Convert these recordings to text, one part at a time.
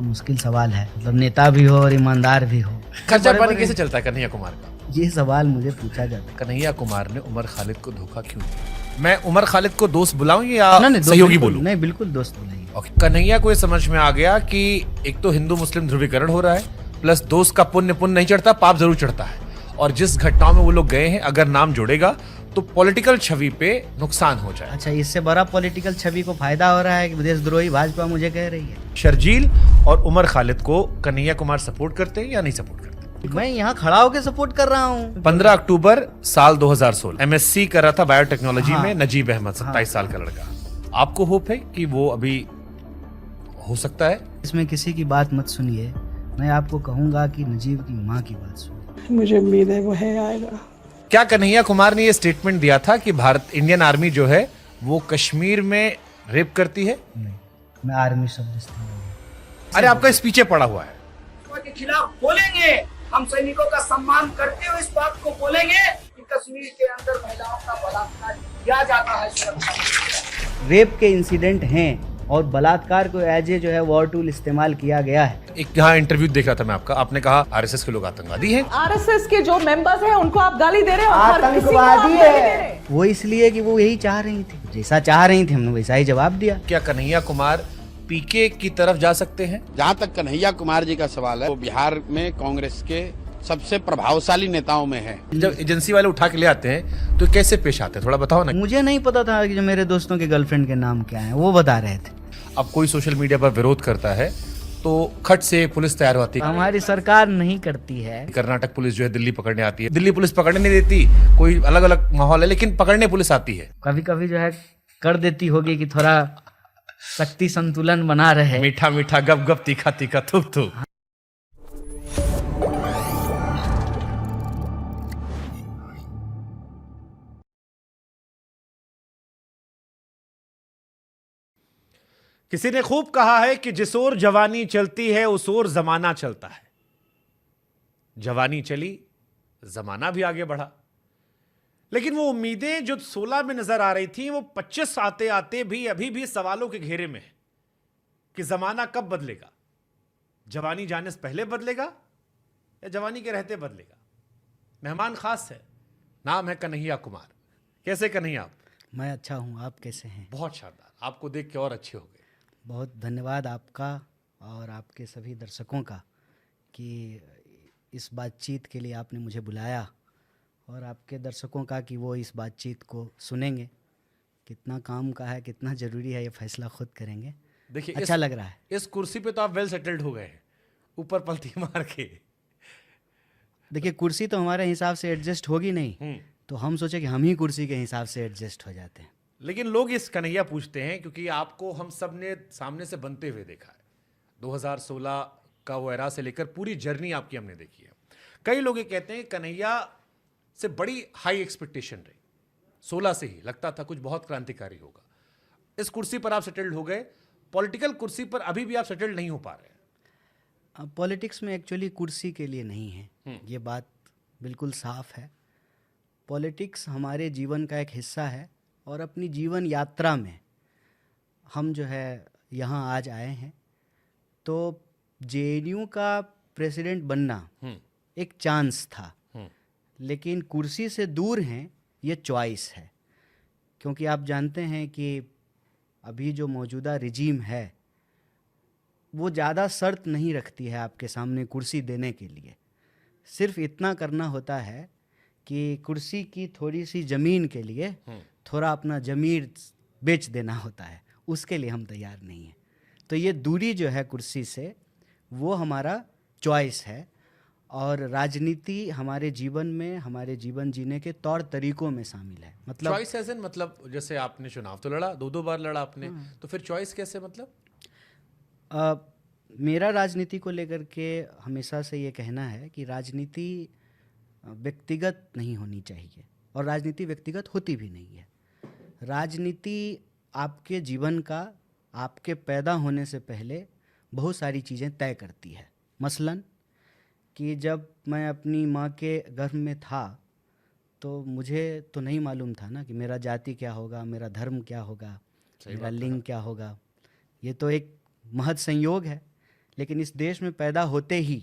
बड़ा मुश्किल सवाल है, मतलब नेता भी हो और ईमानदार भी हो। खर्चा पानी कैसे चलता है कन्हैया कुमार का? ये सवाल मुझे पूछा जाता है। कन्हैया कुमार ने उमर खालिद को धोखा क्यों दिया? मैं उमर खालिद को दोस्त बुलाऊं या नहीं, सहयोगी बोलूं? नहीं, बिल्कुल दोस्त बुलाइए। ओके, कन्हैया को ये समझ में आ गया कि एक तो हिंदू मुस्लिम ध्रुवीकरण हो रहा है, प्लस दोस्त का पुण्य नहीं चढ़ता, पाप जरूर चढ़ता है। और जिस घटनाओं में वो लोग गए हैं, अगर नाम जुड़ेगा तो पॉलिटिकल छवि पे नुकसान हो जाए। अच्छा, इससे बड़ा पॉलिटिकल छवि को फायदा हो रहा है कि देशद्रोही भाजपा मुझे कह रही है। शर्जील और उमर खालिद को कन्हैया कुमार सपोर्ट करते हैं या नहीं सपोर्ट करते? मैं यहाँ खड़ा होकर सपोर्ट कर रहा हूँ। 15 अक्टूबर साल 2016 एमएससी कर रहा था बायोटेक्नोलॉजी हाँ, में नजीब अहमद, 27 साल का लड़का। आपको होप है कि वो अभी हो सकता है? इसमें किसी की बात मत सुनिए, मैं आपको कहूंगा कि नजीब की माँ की बात सुनिए। मुझे उम्मीद है वो है आएगा। क्या कन्हैया कुमार ने ये स्टेटमेंट दिया था कि भारत इंडियन आर्मी जो है वो कश्मीर में रेप करती है? नहीं, मैं आर्मी शब्द इस्तेमाल नहीं। अरे आपका इस पीछे पड़ा हुआ है। के खिलाफ बोलेंगे, हम सैनिकों का सम्मान करते हुए इस बात को बोलेंगे कि कश्मीर के अंदर महिलाओं का बलात्कार किया जाता है। सुरक्षा रेप के इंसिडेंट हैं और बलात्कार को एज ए जो है वॉर टूल इस्तेमाल किया गया है। एक यहाँ इंटरव्यू देख रहा था मैं आपका, आपने कहा आरएसएस के लोग आतंकवादी हैं। आरएसएस के जो मेंबर्स हैं उनको आप गाली दे रहे हो, आतंकवादी है वो इसलिए कि वो यही चाह रही थी, जैसा चाह रही थी हमने वैसा ही जवाब दिया। क्या कन्हैया कुमार पीके की तरफ जा सकते हैं? जहाँ तक कन्हैया कुमार जी का सवाल है, वो बिहार में कांग्रेस के सबसे प्रभावशाली नेताओं में है। जब एजेंसी वाले उठा के ले आते हैं तो कैसे पेश आते हैं, थोड़ा बताओ ना। मुझे नहीं पता था कि जो मेरे दोस्तों के गर्लफ्रेंड के नाम क्या है, वो बता रहे थे। अब कोई सोशल मीडिया पर विरोध करता है तो खट से पुलिस तैयार होती है। हमारी सरकार नहीं करती है। कर्नाटक पुलिस जो है दिल्ली पकड़ने आती है, दिल्ली पुलिस पकड़ने नहीं देती, कोई अलग अलग माहौल है, लेकिन पकड़ने पुलिस आती है। कभी कभी जो है कर देती होगी कि थोड़ा शक्ति संतुलन बना रहे। मीठा मीठा गप गप, तीखा तीखा थुक थुक। किसी ने खूब कहा है कि जिस ओर जवानी चलती है उस ओर जमाना चलता है। जवानी चली, जमाना भी आगे बढ़ा, लेकिन वो उम्मीदें जो 16 में नजर आ रही थी वो 25 आते आते भी अभी भी सवालों के घेरे में है कि जमाना कब बदलेगा। जवानी जाने से पहले बदलेगा या जवानी के रहते बदलेगा। मेहमान खास है, नाम है कन्हैया कुमार। कैसे कन्हैया आप? मैं अच्छा हूँ, आप कैसे हैं? बहुत शानदार, आपको देख के और अच्छे हो गए। बहुत धन्यवाद आपका और आपके सभी दर्शकों का कि इस बातचीत के लिए आपने मुझे बुलाया, और आपके दर्शकों का कि वो इस बातचीत को सुनेंगे। कितना काम का है, कितना ज़रूरी है, ये फैसला खुद करेंगे। देखिए अच्छा लग रहा है। इस कुर्सी पे तो आप वेल सेटल्ड हो गए हैं, ऊपर पलटी मार के। देखिए, कुर्सी तो हमारे हिसाब से एडजस्ट होगी नहीं, तो हम सोचे कि हम ही कुर्सी के हिसाब से एडजस्ट हो जाते हैं। लेकिन लोग इस कन्हैया पूछते हैं क्योंकि आपको हम सब ने सामने से बनते हुए देखा है। 2016 का वो एरा से लेकर पूरी जर्नी आपकी हमने देखी है। कई लोग ये कहते हैं कन्हैया से बड़ी हाई एक्सपेक्टेशन रही, 16 से ही लगता था कुछ बहुत क्रांतिकारी होगा। इस कुर्सी पर आप सेटल्ड हो गए, पॉलिटिकल कुर्सी पर अभी भी आप सेटल्ड नहीं हो पा रहे हैं। पॉलिटिक्स में एक्चुअली कुर्सी के लिए नहीं है, ये बात बिल्कुल साफ है। पॉलिटिक्स हमारे जीवन का एक हिस्सा है, और अपनी जीवन यात्रा में हम जो है यहाँ आज आए हैं। तो जेएनयू का प्रेसिडेंट बनना एक चांस था, लेकिन कुर्सी से दूर हैं ये चॉइस है। क्योंकि आप जानते हैं कि अभी जो मौजूदा रिजीम है वो ज़्यादा शर्त नहीं रखती है आपके सामने कुर्सी देने के लिए। सिर्फ इतना करना होता है कि कुर्सी की थोड़ी सी ज़मीन के लिए थोड़ा अपना ज़मीर बेच देना होता है, उसके लिए हम तैयार नहीं हैं। तो ये दूरी जो है कुर्सी से, वो हमारा चॉइस है। और राजनीति हमारे जीवन में, हमारे जीवन जीने के तौर तरीकों में शामिल है। मतलब चॉइस एज इन, मतलब जैसे आपने चुनाव तो लड़ा, 2 बार लड़ा आपने, तो फिर चॉइस कैसे? मतलब मेरा राजनीति को लेकर के हमेशा से ये कहना है कि राजनीति व्यक्तिगत नहीं होनी चाहिए, और राजनीति व्यक्तिगत होती भी नहीं है। राजनीति आपके जीवन का, आपके पैदा होने से पहले बहुत सारी चीज़ें तय करती है। मसलन कि जब मैं अपनी माँ के गर्भ में था तो मुझे तो नहीं मालूम था ना कि मेरा जाति क्या होगा, मेरा धर्म क्या होगा, मेरा लिंग क्या होगा। ये तो एक महज संयोग है लेकिन इस देश में पैदा होते ही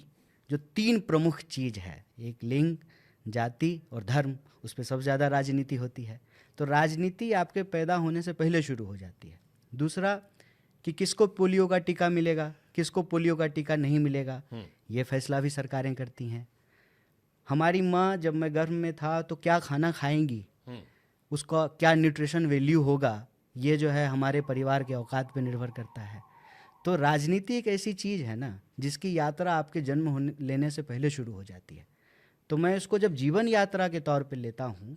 जो 3 प्रमुख चीज़ है, एक लिंग, जाति और धर्म, उस पर सबसे ज़्यादा राजनीति होती है। तो राजनीति आपके पैदा होने से पहले शुरू हो जाती है। दूसरा कि किसको पोलियो का टीका मिलेगा, किसको पोलियो का टीका नहीं मिलेगा, ये फैसला भी सरकारें करती हैं। हमारी माँ जब मैं गर्भ में था तो क्या खाना खाएंगी, उसका क्या न्यूट्रिशन वैल्यू होगा, ये जो है हमारे परिवार के औकात पे निर्भर करता है। तो राजनीति एक ऐसी चीज़ है ना जिसकी यात्रा आपके जन्म होने लेने से पहले शुरू हो जाती है। तो मैं इसको जब जीवन यात्रा के तौर पे लेता हूँ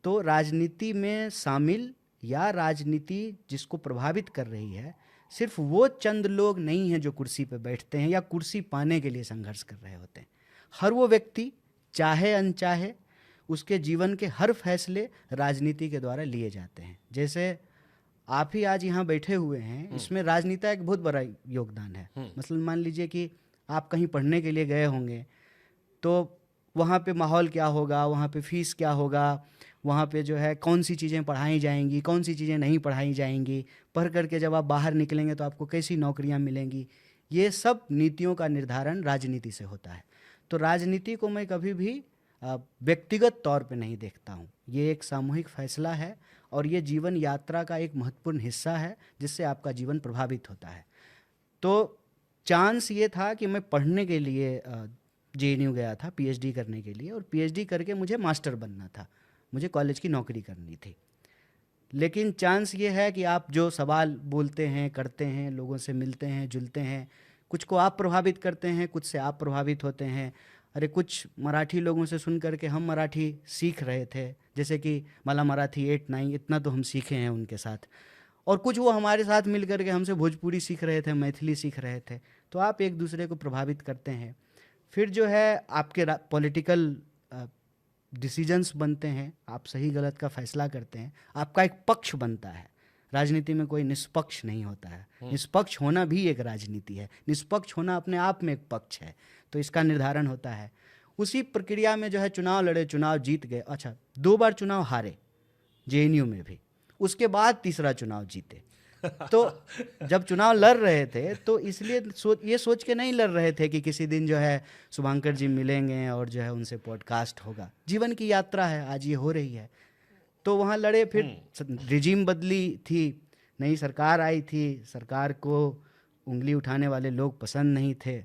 तो राजनीति में शामिल या राजनीति जिसको प्रभावित कर रही है, सिर्फ वो चंद लोग नहीं हैं जो कुर्सी पे बैठते हैं या कुर्सी पाने के लिए संघर्ष कर रहे होते हैं। हर वो व्यक्ति, चाहे अनचाहे, उसके जीवन के हर फैसले राजनीति के द्वारा लिए जाते हैं। जैसे आप ही आज यहाँ बैठे हुए हैं, इसमें राजनीति का एक बहुत बड़ा योगदान है। मसलन मान लीजिए कि आप कहीं पढ़ने के लिए गए होंगे तो वहाँ पे माहौल क्या होगा, वहाँ पे फीस क्या होगा, वहाँ पे जो है कौन सी चीज़ें पढ़ाई जाएंगी, कौन सी चीज़ें नहीं पढ़ाई जाएंगी, पढ़ करके जब आप बाहर निकलेंगे तो आपको कैसी नौकरियाँ मिलेंगी, ये सब नीतियों का निर्धारण राजनीति से होता है। तो राजनीति को मैं कभी भी व्यक्तिगत तौर पे नहीं देखता हूँ, ये एक सामूहिक फैसला है और ये जीवन यात्रा का एक महत्वपूर्ण हिस्सा है जिससे आपका जीवन प्रभावित होता है। तो चांस ये था कि मैं पढ़ने के लिए JNU गया था PhD करने के लिए, और PhD करके मुझे मास्टर बनना था, मुझे कॉलेज की नौकरी करनी थी। लेकिन चांस ये है कि आप जो सवाल बोलते हैं, करते हैं, लोगों से मिलते हैं, जुलते हैं, कुछ को आप प्रभावित करते हैं, कुछ से आप प्रभावित होते हैं। अरे कुछ मराठी लोगों से सुन करके हम मराठी सीख रहे थे, जैसे कि मला मराठी 8 9 इतना तो हम सीखे हैं उनके साथ, और कुछ वो हमारे साथ मिल करके हमसे भोजपुरी सीख रहे थे, मैथिली सीख रहे थे। तो आप एक दूसरे को प्रभावित करते हैं। फिर जो है आपके पॉलिटिकल डिसीजंस बनते हैं, आप सही गलत का फैसला करते हैं, आपका एक पक्ष बनता है। राजनीति में कोई निष्पक्ष नहीं होता है, निष्पक्ष होना भी एक राजनीति है, निष्पक्ष होना अपने आप में एक पक्ष है, तो इसका निर्धारण होता है। उसी प्रक्रिया में जो है चुनाव लड़े, चुनाव जीत गए, अच्छा 2 बार चुनाव हारे JNU में भी, उसके बाद तीसरा चुनाव जीते। तो जब चुनाव लड़ रहे थे तो इसलिए ये सोच के नहीं लड़ रहे थे कि किसी दिन जो है शुभांकर जी मिलेंगे और जो है उनसे पॉडकास्ट होगा। जीवन की यात्रा है, आज ये हो रही है। तो वहाँ लड़े, फिर रिजीम बदली थी, नई सरकार आई थी, सरकार को उंगली उठाने वाले लोग पसंद नहीं थे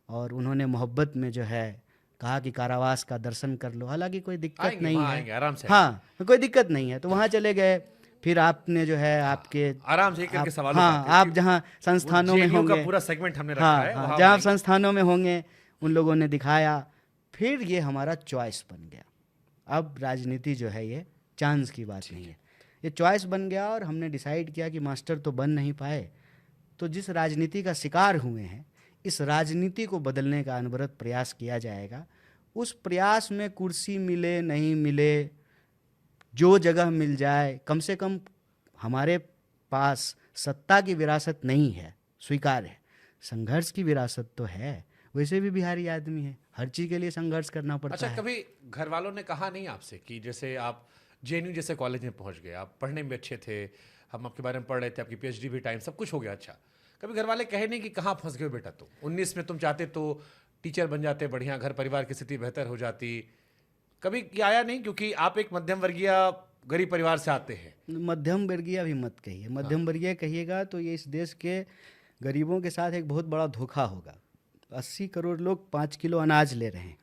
और उन्होंने मोहब्बत में जो है कहा कि कारावास का दर्शन कर लो। हालांकि कोई दिक्कत नहीं है, आराम से, हाँ कोई दिक्कत नहीं है। तो वहाँ चले गए, फिर आपने जो है आपके आराम से करके सवाल, हाँ आप जहाँ संस्थानों में होंगे, पूरा सेगमेंट हमने रखा हाँ, है, हाँ जहाँ संस्थानों में होंगे उन लोगों ने दिखाया, फिर ये हमारा चॉइस बन गया। अब राजनीति जो है ये चांस की बात नहीं है, ये चॉइस बन गया और हमने डिसाइड किया कि मास्टर तो बन नहीं पाए, तो जिस राजनीति का शिकार हुए हैं इस राजनीति को बदलने का अनवरत प्रयास किया जाएगा। उस प्रयास में कुर्सी मिले नहीं मिले, जो जगह मिल जाए, कम से कम हमारे पास सत्ता की विरासत नहीं है, स्वीकार है, संघर्ष की विरासत तो है। वैसे भी बिहारी आदमी है, हर चीज़ के लिए संघर्ष करना पड़ता है। अच्छा, कभी घर वालों ने कहा नहीं आपसे कि जैसे आप JNU जैसे कॉलेज में पहुंच गए, आप पढ़ने में अच्छे थे, हम आपके बारे में पढ़ रहे थे, आपकी PhD भी टाइम सब कुछ हो गया, अच्छा, कभी घर वाले कहे नहीं कि कहाँ फंस गए बेटा तुम, 19 में तुम चाहते तो टीचर बन जाते, बढ़िया घर परिवार की स्थिति बेहतर हो जाती, कभी ये आया नहीं? क्योंकि आप एक मध्यम वर्गीय गरीब परिवार से आते हैं। मध्यम वर्गीय भी मत कहिए, मध्यम वर्गीय कहिएगा तो ये इस देश के गरीबों के साथ एक बहुत बड़ा धोखा होगा। 80 करोड़ लोग 5 किलो अनाज ले रहे हैं,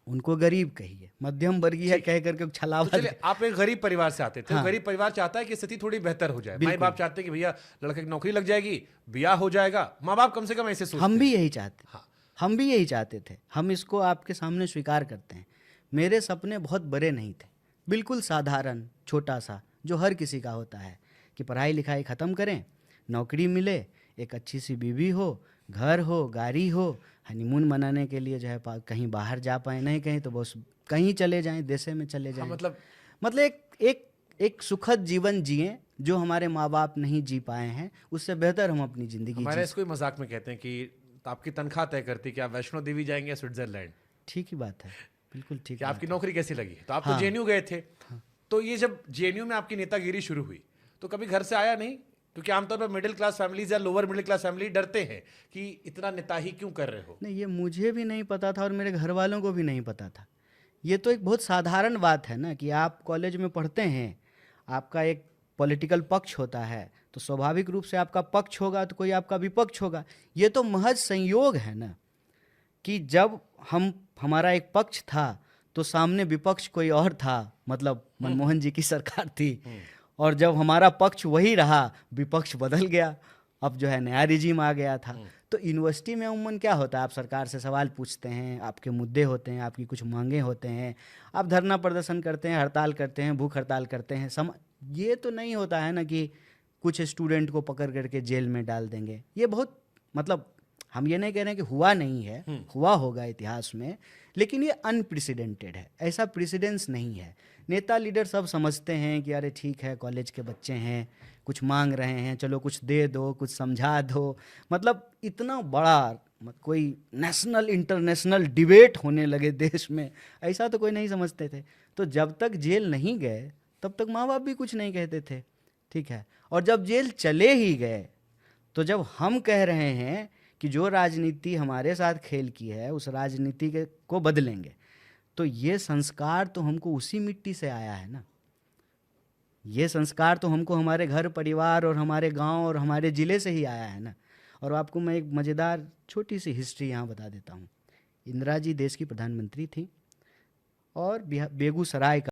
उनको गरीब कहिए, मध्यम वर्गीय कह करके छलावा। तो आप एक गरीब परिवार से आते थे, हाँ। गरीब परिवार चाहता है कि स्थिति थोड़ी बेहतर हो जाए, माँ बाप चाहते हैं कि भैया लड़के की नौकरी लग जाएगी, ब्याह हो जाएगा, माँ बाप कम से कम ऐसे सोचते। हम भी यही चाहते, हाँ। हम भी यही चाहते थे, हम इसको आपके सामने स्वीकार करते हैं। मेरे सपने बहुत बड़े नहीं थे, बिल्कुल साधारण छोटा सा, जो हर किसी का होता है कि पढ़ाई लिखाई ख़त्म करें, नौकरी मिले, एक अच्छी सी बीवी हो, घर हो, गाड़ी हो, हनीमून मनाने के लिए जो है कहीं बाहर जा पाए, नहीं कहीं तो बस कहीं चले जाएं, देशे में चले जाएं। हाँ, मतलब एक सुखद जीवन जिएं जो हमारे माँ बाप नहीं जी पाए हैं, उससे बेहतर हम अपनी ज़िंदगी हमारे इसको मजाक में कहते हैं कि आपकी तनख्वाह तय करती कि आप वैष्णो देवी जाएंगे या स्विट्जरलैंड। ठीक ही बात है, बिल्कुल ठीक है। आपकी नौकरी कैसी लगी? तो आप तो JNU गए थे, तो ये जब JNU में आपकी नेतागिरी शुरू हुई तो कभी घर से आया नहीं क्योंकि आमतौर पर मिडिल क्लास फैमिलीज या लोअर मिडिल क्लास फैमिली डरते हैं कि इतना नेताही क्यों कर रहे हो। नहीं, ये मुझे भी नहीं पता था और मेरे घर वालों को भी नहीं पता था। ये तो एक बहुत साधारण बात है ना कि आप कॉलेज में पढ़ते हैं, आपका एक पॉलिटिकल पक्ष होता है, तो स्वाभाविक रूप से आपका पक्ष होगा तो कोई आपका विपक्ष होगा। ये तो महज संयोग है ना कि जब हमारा एक पक्ष था तो सामने विपक्ष कोई और था, मतलब मनमोहन जी की सरकार थी, और जब हमारा पक्ष वही रहा, विपक्ष बदल गया, अब जो है नया रिजीम आ गया था। तो यूनिवर्सिटी में अमूमन क्या होता है, आप सरकार से सवाल पूछते हैं, आपके मुद्दे होते हैं, आपकी कुछ मांगे होते हैं, आप धरना प्रदर्शन करते हैं, हड़ताल करते हैं, भूख हड़ताल करते हैं। ये तो नहीं होता है ना कि कुछ स्टूडेंट को पकड़ करके जेल में डाल देंगे। ये बहुत, मतलब हम ये नहीं कह रहे हैं कि हुआ नहीं है, हुआ होगा इतिहास में, लेकिन ये अनप्रेसिडेंटेड है, ऐसा प्रेसिडेंस नहीं है। नेता लीडर सब समझते हैं कि अरे ठीक है, कॉलेज के बच्चे हैं, कुछ मांग रहे हैं, चलो कुछ दे दो, कुछ समझा दो। मतलब इतना बड़ा कोई नेशनल इंटरनेशनल डिबेट होने लगे देश में, ऐसा तो कोई नहीं समझते थे। तो जब तक जेल नहीं गए तब तक माँ बाप भी कुछ नहीं कहते थे, ठीक है। और जब जेल चले ही गए तो जब हम कह रहे हैं कि जो राजनीति हमारे साथ खेल की है उस राजनीति को बदलेंगे, तो ये संस्कार तो हमको उसी मिट्टी से आया है ना। ये संस्कार तो हमको हमारे घर परिवार और हमारे गांव और हमारे ज़िले से ही आया है ना। और आपको मैं एक मज़ेदार छोटी सी हिस्ट्री यहाँ बता देता हूँ। इंदिरा जी देश की प्रधानमंत्री थी और बेगूसराय का